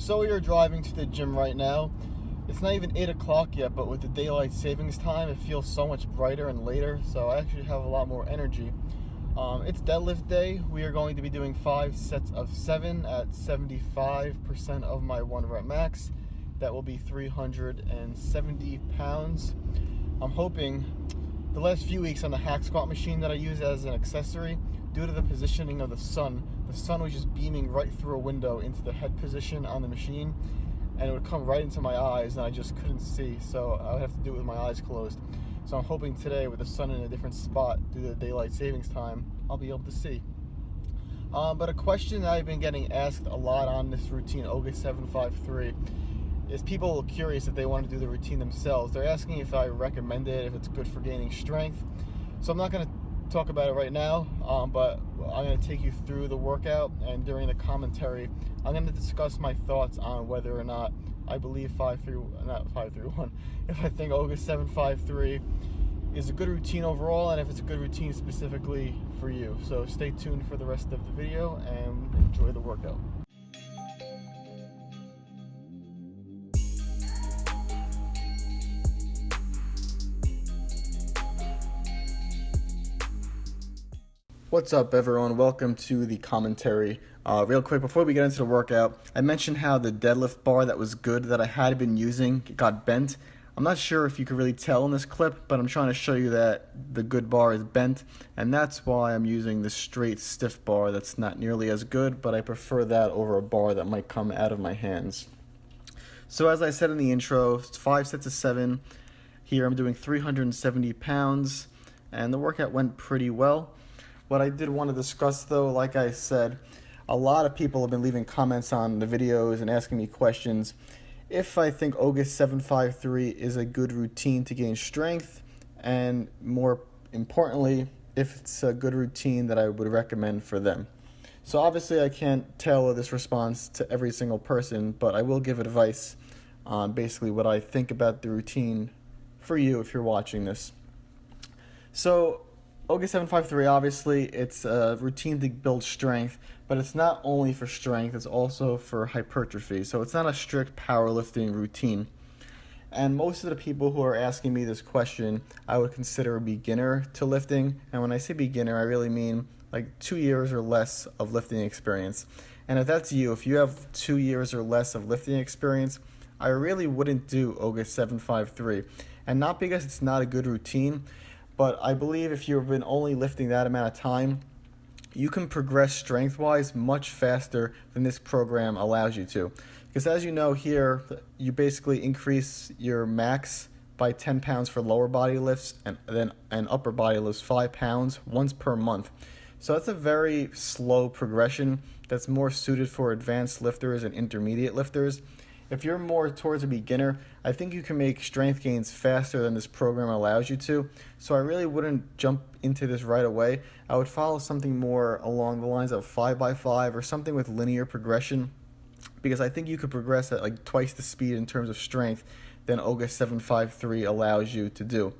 So we are driving to the gym right now. It's not even 8 o'clock yet, but with the daylight savings time, it feels so much brighter and later, so I actually have a lot more energy. It's deadlift day. We are going to be doing 5 sets of 7 at 75% of my 1 rep max. That will be 370 pounds. I'm hoping the last few weeks on the hack squat machine that I use as an accessory, due to the positioning of the sun was just beaming right through a window into the head position on the machine, and it would come right into my eyes and I just couldn't see, so I would have to do it with my eyes closed. So I'm hoping today, with the sun in a different spot due to the daylight savings time, I'll be able to see. But a question that I've been getting asked a lot on this routine, Ogus 753, is people curious if they want to do the routine themselves. They're asking if I recommend it, if it's good for gaining strength. So I'm not going to talk about it right now, but I'm going to take you through the workout, and during the commentary I'm going to discuss my thoughts on whether or not I believe if I think Ogus 753 is a good routine overall, and if it's a good routine specifically for you. So stay tuned for the rest of the video and enjoy the workout. What's up, everyone? Welcome to the commentary. Real quick, before we get into the workout, I mentioned how the deadlift bar that was good that I had been using got bent. I'm not sure if you can really tell in this clip, but I'm trying to show you that the good bar is bent, and that's why I'm using the straight stiff bar that's not nearly as good, but I prefer that over a bar that might come out of my hands. So as I said in the intro, it's 5 sets of 7. Here I'm doing 370 pounds, and the workout went pretty well. What I did want to discuss, though, like I said, a lot of people have been leaving comments on the videos and asking me questions if I think Ogus 753 is a good routine to gain strength, and more importantly, if it's a good routine that I would recommend for them. So obviously I can't tailor this response to every single person, but I will give advice on basically what I think about the routine for you if you're watching this. So Ogus 753, obviously, it's a routine to build strength, but it's not only for strength, it's also for hypertrophy. So it's not a strict powerlifting routine. And most of the people who are asking me this question, I would consider a beginner to lifting. And when I say beginner, I really mean like 2 years or less of lifting experience. And if that's you, if you have 2 years or less of lifting experience, I really wouldn't do Ogus 753. And not because it's not a good routine, but I believe if you've been only lifting that amount of time, you can progress strength-wise much faster than this program allows you to. Because as you know here, you basically increase your max by 10 pounds for lower body lifts, and upper body lifts 5 pounds once per month. So that's a very slow progression that's more suited for advanced lifters and intermediate lifters. If you're more towards a beginner, I think you can make strength gains faster than this program allows you to. So I really wouldn't jump into this right away. I would follow something more along the lines of 5x5 or something with linear progression, because I think you could progress at like twice the speed in terms of strength than Ogus 753 allows you to do.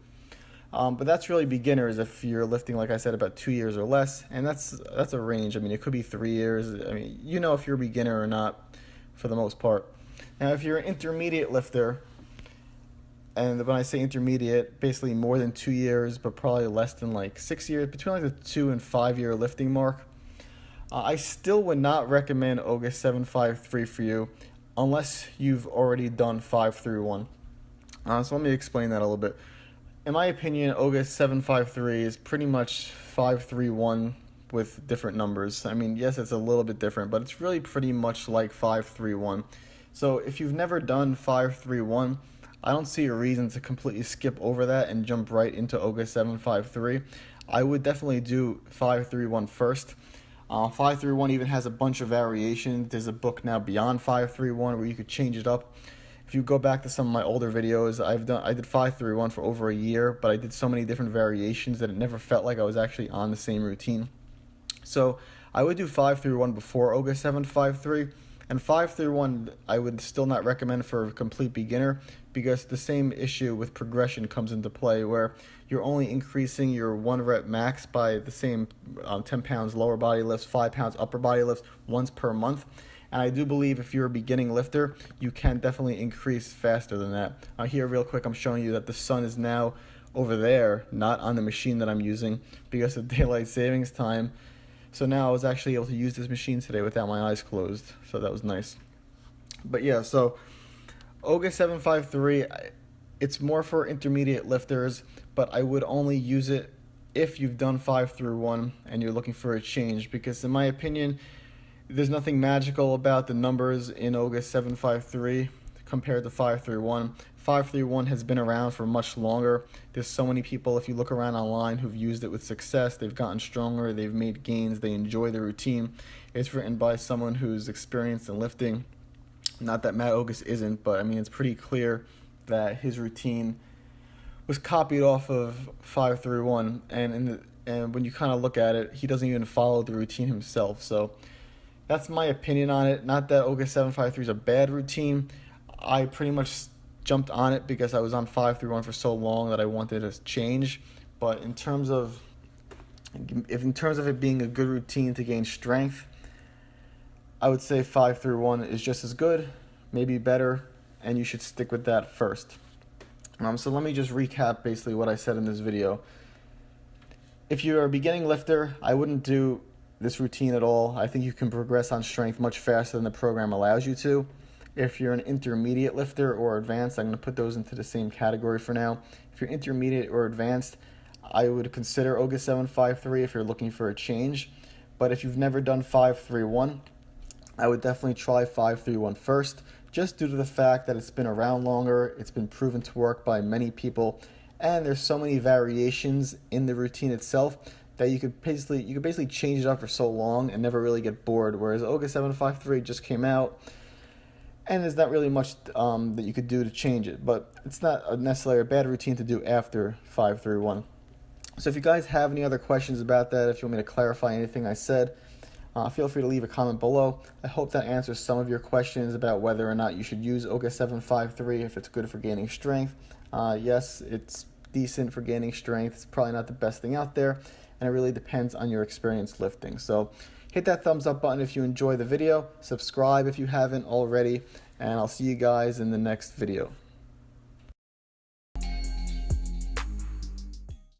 But that's really beginners if you're lifting, like I said, about 2 years or less, and that's a range. I mean, it could be 3 years. I mean, you know if you're a beginner or not for the most part. Now, if you're an intermediate lifter, and when I say intermediate, basically more than 2 years, but probably less than like 6 years, between like the 2 and 5 year lifting mark, I still would not recommend Ogus 753 for you unless you've already done 531. So let me explain that a little bit. In my opinion, Ogus 753 is pretty much 531 with different numbers. I mean, yes, it's a little bit different, but it's really pretty much like 531. So if you've never done 531, I don't see a reason to completely skip over that and jump right into Ogus 753. I would definitely do 531 first. 531 even has a bunch of variations. There's a book now beyond 531 where you could change it up. If you go back to some of my older videos, I did 531 for over a year, but I did so many different variations that it never felt like I was actually on the same routine. So I would do 531 before Ogus 753. And 531 I would still not recommend for a complete beginner, because the same issue with progression comes into play, where you're only increasing your 1 rep max by the same 10 pounds lower body lifts, 5 pounds upper body lifts once per month. And I do believe if you're a beginning lifter, you can definitely increase faster than that. Here real quick, I'm showing you that the sun is now over there, not on the machine that I'm using because of daylight savings time. So now I was actually able to use this machine today without my eyes closed, so that was nice. But yeah, so Ogus 753, it's more for intermediate lifters, but I would only use it if you've done 5 through 1 and you're looking for a change, because in my opinion, there's nothing magical about the numbers in Ogus 753 compared to 5 through 1. 5 through 1 has been around for much longer. There's so many people, if you look around online, who've used it with success. They've gotten stronger, they've made gains, they enjoy the routine. It's written by someone who's experienced in lifting. Not that Matt Ogus isn't, but I mean, it's pretty clear that his routine was copied off of 5 through 1, and when you kind of look at it, he doesn't even follow the routine himself. So that's my opinion on it. Not that Ogus 753 is a bad routine. I pretty much jumped on it because I was on 5 through 1 for so long that I wanted to change. But in terms of it being a good routine to gain strength, I would say 5 through 1 is just as good, maybe better, and you should stick with that first. So let me just recap basically what I said in this video. If you're a beginning lifter, I wouldn't do this routine at all. I think you can progress on strength much faster than the program allows you to. If you're an intermediate lifter or advanced, I'm going to put those into the same category for now. If you're intermediate or advanced, I would consider Ogus 753 if you're looking for a change. But if you've never done 5 through 1, I would definitely try 5 through 1 first, just due to the fact that it's been around longer, it's been proven to work by many people, and there's so many variations in the routine itself that you could basically change it up for so long and never really get bored. Whereas Ogus 753 just came out, and there's not really much that you could do to change it. But it's not necessarily a bad routine to do after 5 through 1. So if you guys have any other questions about that, if you want me to clarify anything I said, feel free to leave a comment below. I hope that answers some of your questions about whether or not you should use Ogus 753 if it's good for gaining strength. Yes, it's decent for gaining strength. It's probably not the best thing out there, and it really depends on your experience lifting. So hit that thumbs up button if you enjoy the video, subscribe if you haven't already, and I'll see you guys in the next video.